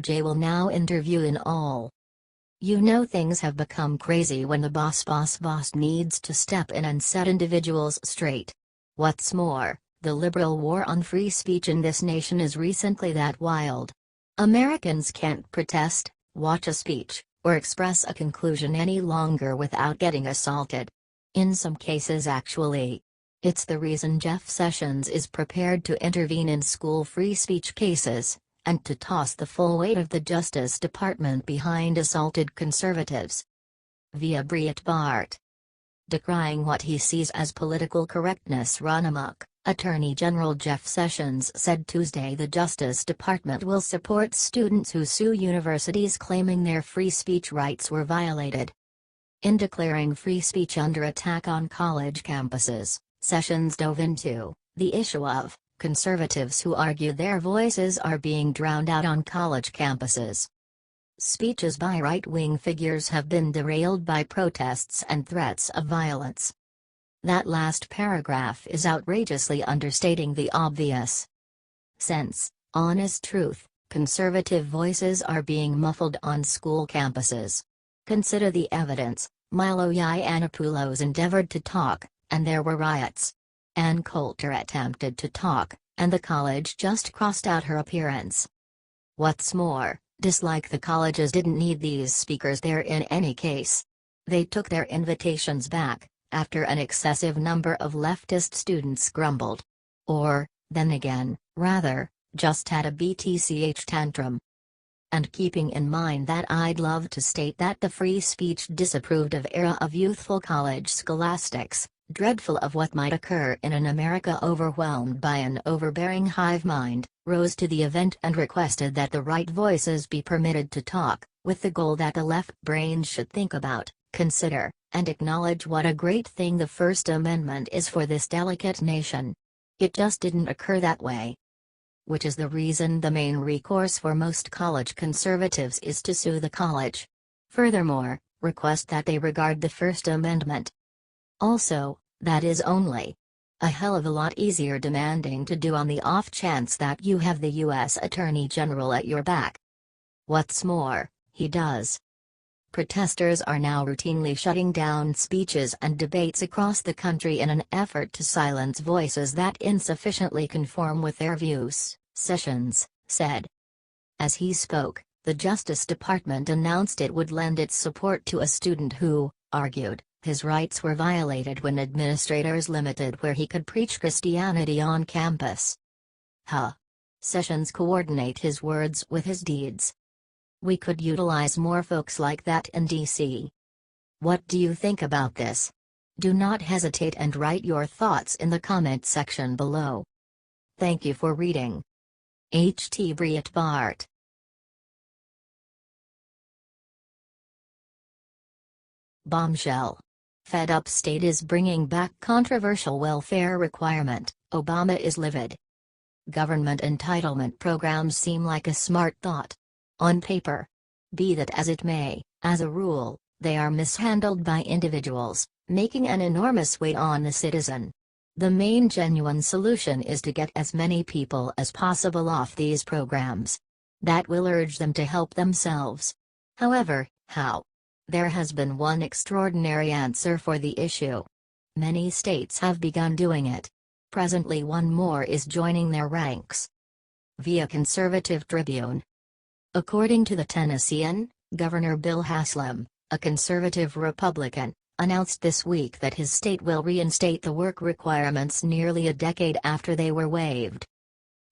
DOJ will now interview in all. You know, things have become crazy when the boss needs to step in and set individuals straight. What's more, the liberal war on free speech in this nation is recently that wild. Americans can't protest, watch a speech, or express a conclusion any longer without getting assaulted. In some cases, actually. It's the reason Jeff Sessions is prepared to intervene in school free speech cases, and to toss the full weight of the Justice Department behind assaulted conservatives. Via Breitbart. Decrying what he sees as political correctness run amok, Attorney General Jeff Sessions said Tuesday the Justice Department will support students who sue universities claiming their free speech rights were violated. In declaring free speech under attack on college campuses, Sessions dove into the issue of conservatives who argue their voices are being drowned out on college campuses. Speeches by right-wing figures have been derailed by protests and threats of violence. That last paragraph is outrageously understating the obvious. Sense, honest truth, conservative voices are being muffled on school campuses. Consider the evidence. Milo Yiannopoulos endeavored to talk, and there were riots. Ann Coulter attempted to talk, and the college just crossed out her appearance. What's more, dislike the colleges didn't need these speakers there in any case. They took their invitations back, after an excessive number of leftist students grumbled. Or, then again, rather, just had a BTCH tantrum. And keeping in mind that I'd love to state that the free speech disapproved of era of youthful college scholastics, dreadful of what might occur in an America overwhelmed by an overbearing hive mind, rose to the event and requested that the right voices be permitted to talk, with the goal that the left brains should think about, consider, and acknowledge what a great thing the First Amendment is for this delicate nation. It just didn't occur that way. Which is the reason the main recourse for most college conservatives is to sue the college. Furthermore, request that they regard the First Amendment. Also, that is only a hell of a lot easier demanding to do on the off chance that you have the U.S. Attorney General at your back. What's more, he does. Protesters are now routinely shutting down speeches and debates across the country in an effort to silence voices that insufficiently conform with their views, Sessions said. As he spoke, the Justice Department announced it would lend its support to a student who argued his rights were violated when administrators limited where he could preach Christianity on campus. Sessions coordinate his words with his deeds. We could utilize more folks like that in D.C. What do you think about this? Do not hesitate and write your thoughts in the comment section below. Thank you for reading. H.T. Breitbart. Bombshell. Fed-up state is bringing back controversial welfare requirement, Obama is livid. Government entitlement programs seem like a smart thought. On paper. Be that as it may, as a rule, they are mishandled by individuals, making an enormous weight on the citizen. The main genuine solution is to get as many people as possible off these programs. That will urge them to help themselves. However, how? There has been one extraordinary answer for the issue. Many states have begun doing it. Presently one more is joining their ranks. Via Conservative Tribune. According to the Tennessean, Governor Bill Haslam, a conservative Republican, announced this week that his state will reinstate the work requirements nearly a decade after they were waived.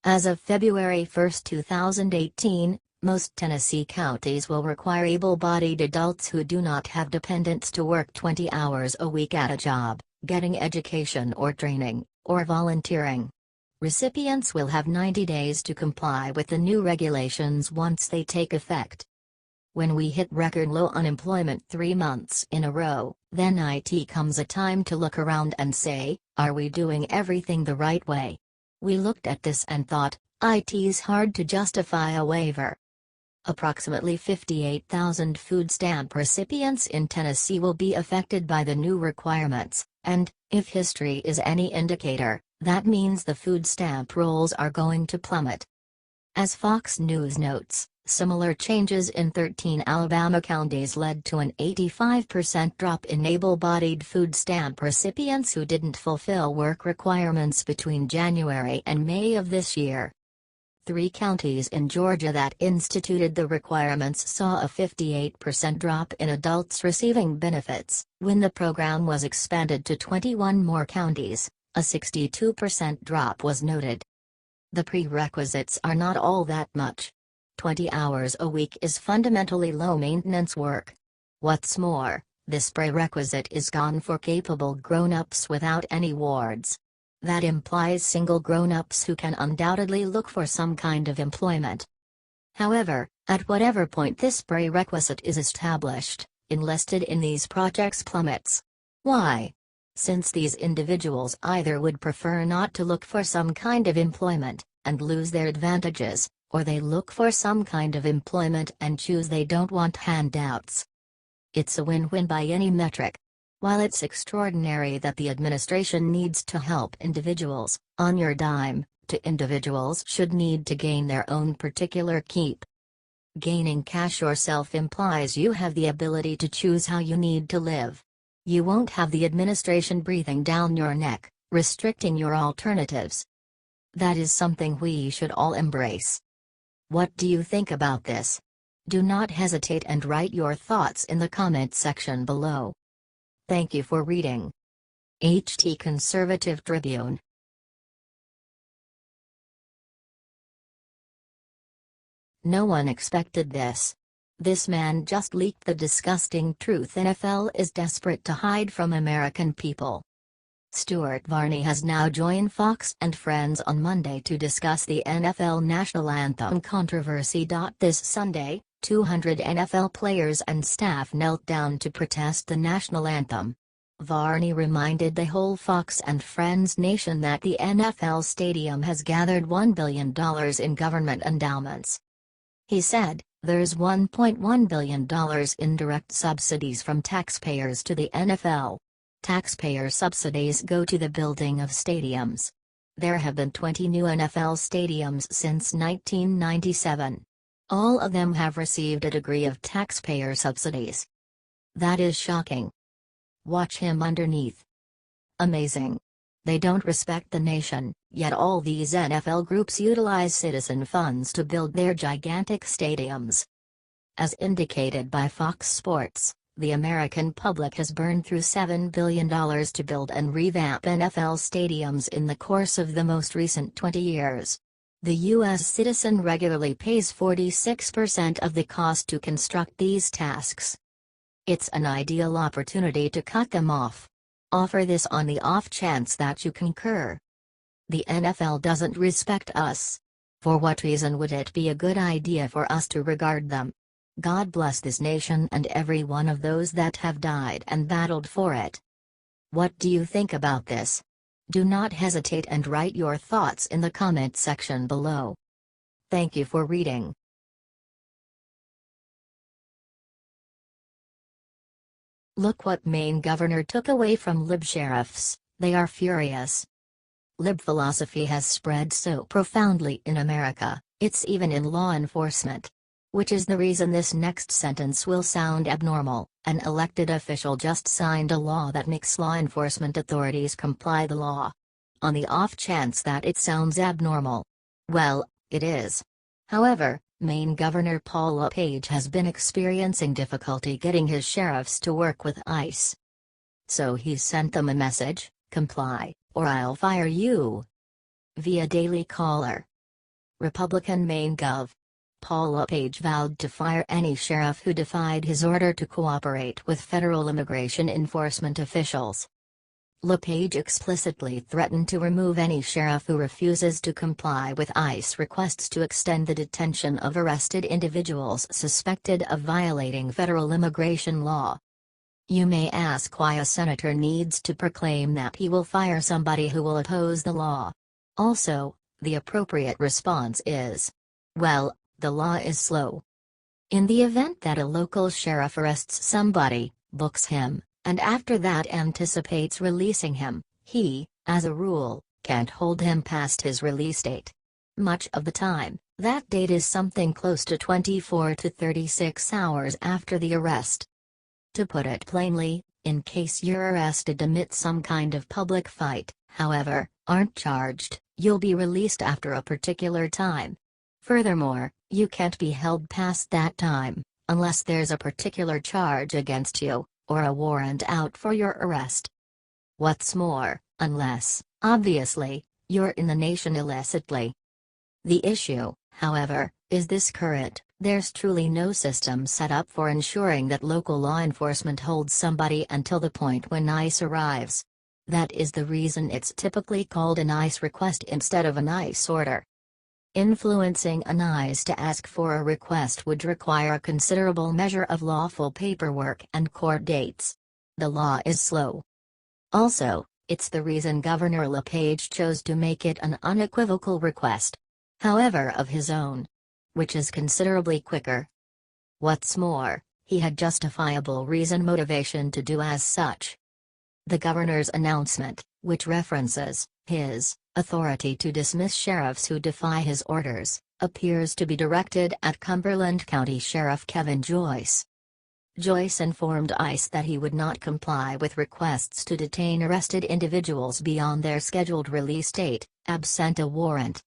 As of February 1, 2018, most Tennessee counties will require able-bodied adults who do not have dependents to work 20 hours a week at a job, getting education or training, or volunteering. Recipients will have 90 days to comply with the new regulations once they take effect. When we hit record low unemployment 3 months in a row, then it comes a time to look around and say, are we doing everything the right way? We looked at this and thought, it's hard to justify a waiver. Approximately 58,000 food stamp recipients in Tennessee will be affected by the new requirements, and, if history is any indicator, that means the food stamp rolls are going to plummet. As Fox News notes, similar changes in 13 Alabama counties led to an 85% drop in able-bodied food stamp recipients who didn't fulfill work requirements between January and May of this year. 3 counties in Georgia that instituted the requirements saw a 58% drop in adults receiving benefits. When the program was expanded to 21 more counties, a 62% drop was noted. The prerequisites are not all that much. 20 hours a week is fundamentally low-maintenance work. What's more, this prerequisite is gone for capable grown-ups without any wards. That implies single grown-ups who can undoubtedly look for some kind of employment. However, at whatever point this prerequisite is established, enlisted in these projects plummets. Why? Since these individuals either would prefer not to look for some kind of employment, and lose their advantages, or they look for some kind of employment and choose they don't want handouts. It's a win-win by any metric. While it's extraordinary that the administration needs to help individuals, on your dime, individuals should need to gain their own particular keep. Gaining cash yourself implies you have the ability to choose how you need to live. You won't have the administration breathing down your neck, restricting your alternatives. That is something we should all embrace. What do you think about this? Do not hesitate and write your thoughts in the comment section below. Thank you for reading. HT Conservative Tribune. No one expected this. This man just leaked the disgusting truth NFL is desperate to hide from American people. Stuart Varney has now joined Fox and Friends on Monday to discuss the NFL national anthem controversy. This Sunday, 200 NFL players and staff knelt down to protest the national anthem. Varney reminded the whole Fox and Friends nation that the NFL stadium has gathered $1 billion in government endowments. He said, "There's $1.1 billion in direct subsidies from taxpayers to the NFL. Taxpayer subsidies go to the building of stadiums. There have been 20 new NFL stadiums since 1997. All of them have received a degree of taxpayer subsidies. That is shocking. Watch him underneath. Amazing. They don't respect the nation, yet all these NFL groups utilize citizen funds to build their gigantic stadiums." As indicated by Fox Sports, the American public has burned through $7 billion to build and revamp NFL stadiums in the course of the most recent 20 years. The U.S. citizen regularly pays 46% of the cost to construct these tasks. It's an ideal opportunity to cut them off. Offer this on the off chance that you concur. The NFL doesn't respect us. For what reason would it be a good idea for us to regard them? God bless this nation and every one of those that have died and battled for it. What do you think about this? Do not hesitate and write your thoughts in the comment section below. Thank you for reading. Look what Maine governor took away from Lib sheriffs, they are furious. Lib philosophy has spread so profoundly in America, it's even in law enforcement. Which is the reason this next sentence will sound abnormal. An elected official just signed a law that makes law enforcement authorities comply the law. On the off chance that it sounds abnormal. Well, it is. However, Maine Governor Paul LePage has been experiencing difficulty getting his sheriffs to work with ICE. So he's sent them a message: comply, or I'll fire you. Via Daily Caller. Republican Maine Gov. Paul LePage vowed to fire any sheriff who defied his order to cooperate with federal immigration enforcement officials. LePage explicitly threatened to remove any sheriff who refuses to comply with ICE requests to extend the detention of arrested individuals suspected of violating federal immigration law. You may ask why a senator needs to proclaim that he will fire somebody who will oppose the law. Also, the appropriate response is, well, the law is slow. In the event that a local sheriff arrests somebody, books him, and after that anticipates releasing him, he, as a rule, can't hold him past his release date. Much of the time, That date is something close to 24 to 36 hours after the arrest. To put it plainly, in case you're arrested amid some kind of public fight, however, aren't charged, you'll be released after a particular time. Furthermore, you can't be held past that time, unless there's a particular charge against you, or a warrant out for your arrest. What's more, unless, obviously, you're in the nation illicitly. The issue, however, is this current: there's truly no system set up for ensuring that local law enforcement holds somebody until the point when ICE arrives. That is the reason it's typically called an ICE request instead of an ICE order. Influencing an ICE to ask for a request would require a considerable measure of lawful paperwork and court dates. The law is slow. Also, it's the reason Governor LePage chose to make it an unequivocal request, however of his own, which is considerably quicker. What's more, he had justifiable motivation to do as such. The governor's announcement, which references his authority to dismiss sheriffs who defy his orders, appears to be directed at Cumberland County Sheriff Kevin Joyce. Joyce informed ICE that he would not comply with requests to detain arrested individuals beyond their scheduled release date, absent a warrant.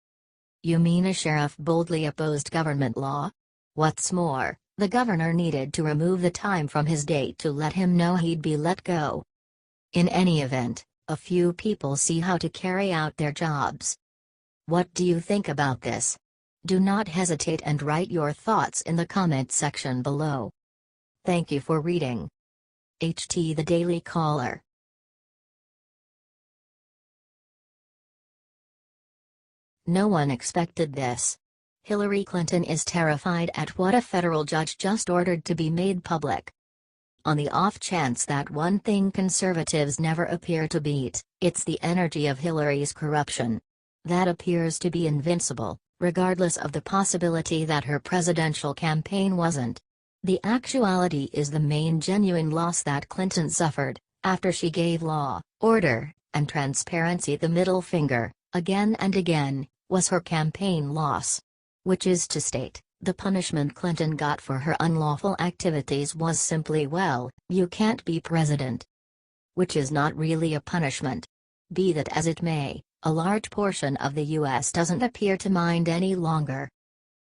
You mean a sheriff boldly opposed government law? What's more, the governor needed to remove the time from his date to let him know he'd be let go. In any event, a few people see how to carry out their jobs. What do you think about this? Do not hesitate and write your thoughts in the comment section below. Thank you for reading. HT The Daily Caller. No one expected this. Hillary Clinton is terrified at what a federal judge just ordered to be made public. On the off chance that one thing conservatives never appear to beat, it's the energy of Hillary's corruption. That appears to be invincible, regardless of the possibility that her presidential campaign wasn't. The actuality is the main genuine loss that Clinton suffered, after she gave law, order, and transparency the middle finger, again and again, was her campaign loss. Which is to state, the punishment Clinton got for her unlawful activities was simply, well, you can't be president. Which is not really a punishment. Be that as it may, a large portion of the US doesn't appear to mind any longer.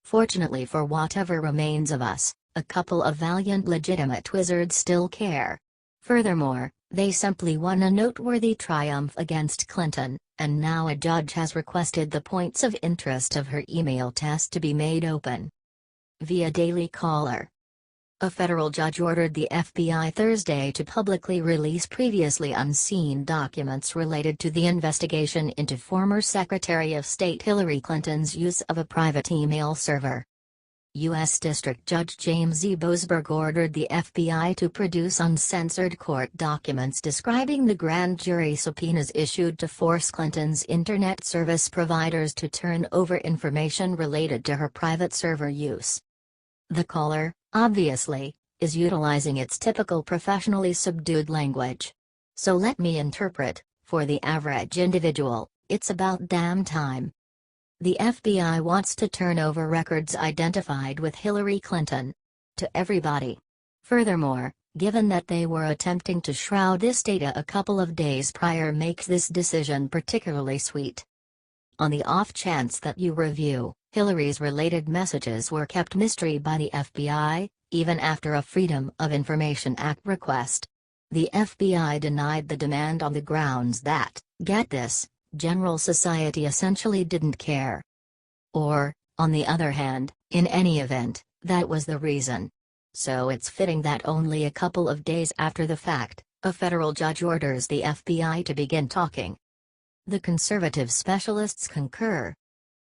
Fortunately for whatever remains of us, a couple of valiant legitimate wizards still care. Furthermore, they simply won a noteworthy triumph against Clinton, and now a judge has requested the points of interest of her email test to be made open. Via Daily Caller. A federal judge ordered the FBI Thursday to publicly release previously unseen documents related to the investigation into former Secretary of State Hillary Clinton's use of a private email server. U.S. District Judge James E. Boasberg ordered the FBI to produce uncensored court documents describing the grand jury subpoenas issued to force Clinton's internet service providers to turn over information related to her private server use. The caller, obviously, is utilizing its typical professionally subdued language. So let me interpret, for the average individual, it's about damn time. The FBI wants to turn over records identified with Hillary Clinton. To everybody. Furthermore, given that they were attempting to shroud this data a couple of days prior makes this decision particularly sweet. On the off chance that you review, Hillary's related messages were kept mystery by the FBI, even after a Freedom of Information Act request. The FBI denied the demand on the grounds that, get this, general society essentially didn't care. Or, on the other hand, in any event, that was the reason. So it's fitting that only a couple of days after the fact, a federal judge orders the FBI to begin talking. The conservative specialists concur.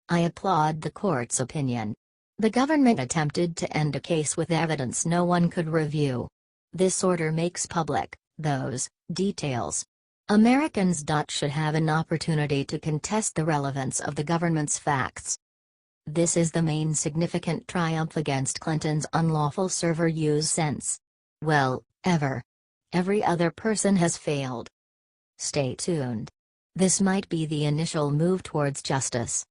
I applaud the court's opinion. The government attempted to end a case with evidence no one could review. This order makes public those details. Americans should have an opportunity to contest the relevance of the government's facts. This is the main significant triumph against Clinton's unlawful server use since, well, ever. Every other person has failed. Stay tuned. This might be the initial move towards justice.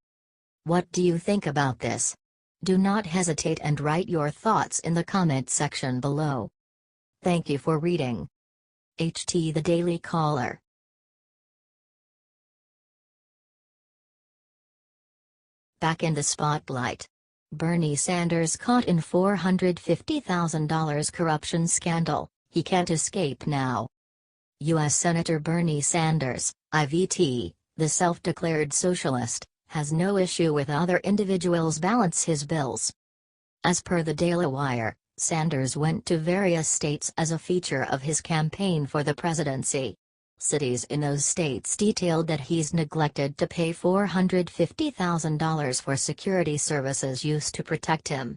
What do you think about this? Do not hesitate and write your thoughts in the comment section below. Thank you for reading. HT The Daily Caller. Back in the spotlight. Bernie Sanders caught in $450,000 corruption scandal, he can't escape now. U.S. Senator Bernie Sanders, IVT, the self-declared socialist, has no issue with other individuals balance his bills. As per the Daily Wire, Sanders went to various states as a feature of his campaign for the presidency. Cities in those states detailed that he's neglected to pay $450,000 for security services used to protect him.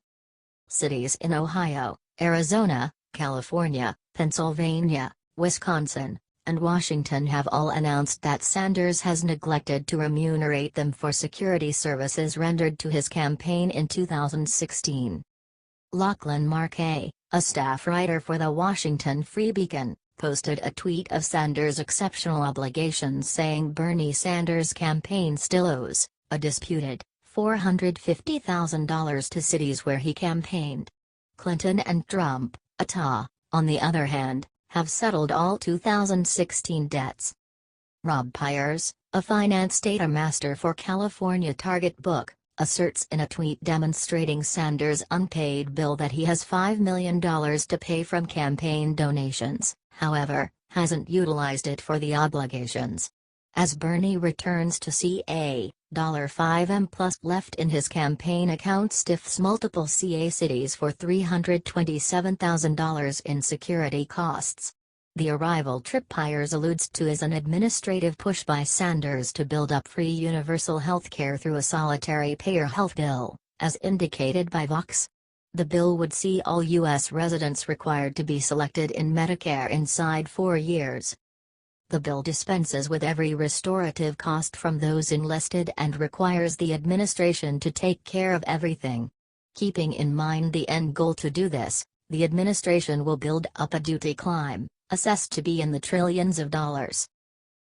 Cities in Ohio, Arizona, California, Pennsylvania, Wisconsin, and Washington have all announced that Sanders has neglected to remunerate them for security services rendered to his campaign in 2016. Lachlan Markay, a staff writer for the Washington Free Beacon, posted a tweet of Sanders' exceptional obligations saying Bernie Sanders' campaign still owes a disputed $450,000 to cities where he campaigned. Clinton and Trump, on the other hand, have settled all 2016 debts. Rob Pyers, a finance data master for California Target Book, asserts in a tweet demonstrating Sanders' unpaid bill that he has $5 million to pay from campaign donations, however, hasn't utilized it for the obligations. As Bernie returns to CA, $5M plus left in his campaign account stiffs multiple CA cities for $327,000 in security costs. The arrival trip Pyers alludes to is an administrative push by Sanders to build up free universal health care through a solitary payer health bill, as indicated by Vox. The bill would see all U.S. residents required to be selected in Medicare inside 4 years. The bill dispenses with every restorative cost from those enlisted and requires the administration to take care of everything. Keeping in mind the end goal to do this, the administration will build up a duty climb, assessed to be in the trillions of dollars.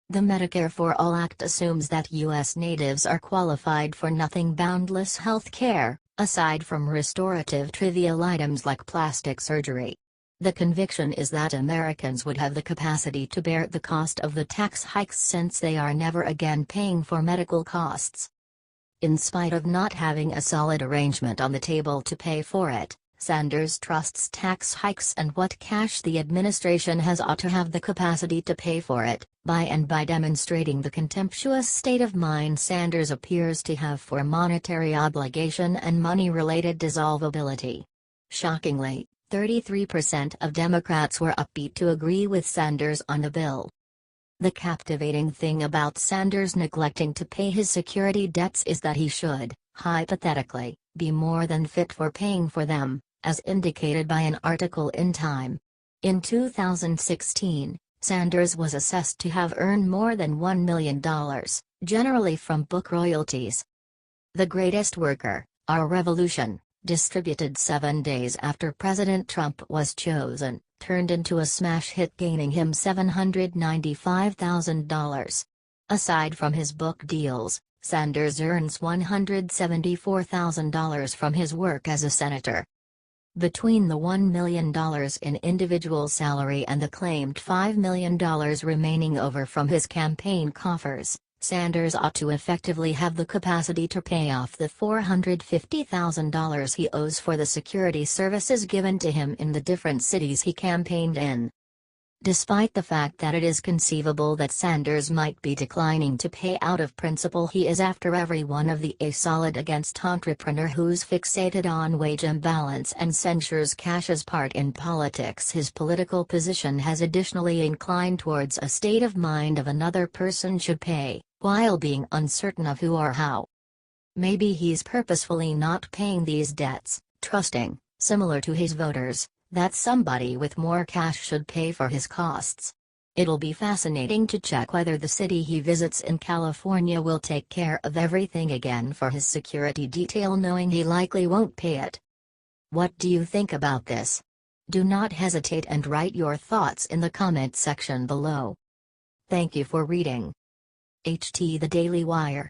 The Medicare for All Act assumes that U.S. natives are qualified for nothing boundless health care, aside from restorative trivial items like plastic surgery. The conviction is that Americans would have the capacity to bear the cost of the tax hikes since they are never again paying for medical costs. In spite of not having a solid arrangement on the table to pay for it, Sanders trusts tax hikes and what cash the administration has ought to have the capacity to pay for it, by demonstrating the contemptuous state of mind Sanders appears to have for monetary obligation and money-related dissolvability. Shockingly, 33% of Democrats were upbeat to agree with Sanders on the bill. The captivating thing about Sanders neglecting to pay his security debts is that he should, hypothetically, be more than fit for paying for them, as indicated by an article in Time. In 2016, Sanders was assessed to have earned more than $1 million, generally from book royalties. The Greatest Worker, Our Revolution, distributed 7 days after President Trump was chosen, turned into a smash hit gaining him $795,000. Aside from his book deals, Sanders earns $174,000 from his work as a senator. Between the $1 million in individual salary and the claimed $5 million remaining over from his campaign coffers, Sanders ought to effectively have the capacity to pay off the $450,000 he owes for the security services given to him in the different cities he campaigned in. Despite the fact that it is conceivable that Sanders might be declining to pay out of principle, he is after every one of the solid against entrepreneur who's fixated on wage imbalance and censures cash's part in politics. His political position has additionally inclined towards a state of mind of another person should pay, while being uncertain of who or how. Maybe he's purposefully not paying these debts, trusting, similar to his voters, that somebody with more cash should pay for his costs. It'll be fascinating to check whether the city he visits in California will take care of everything again for his security detail, knowing he likely won't pay it. What do you think about this? Do not hesitate and write your thoughts in the comment section below. Thank you for reading. HT The Daily Wire.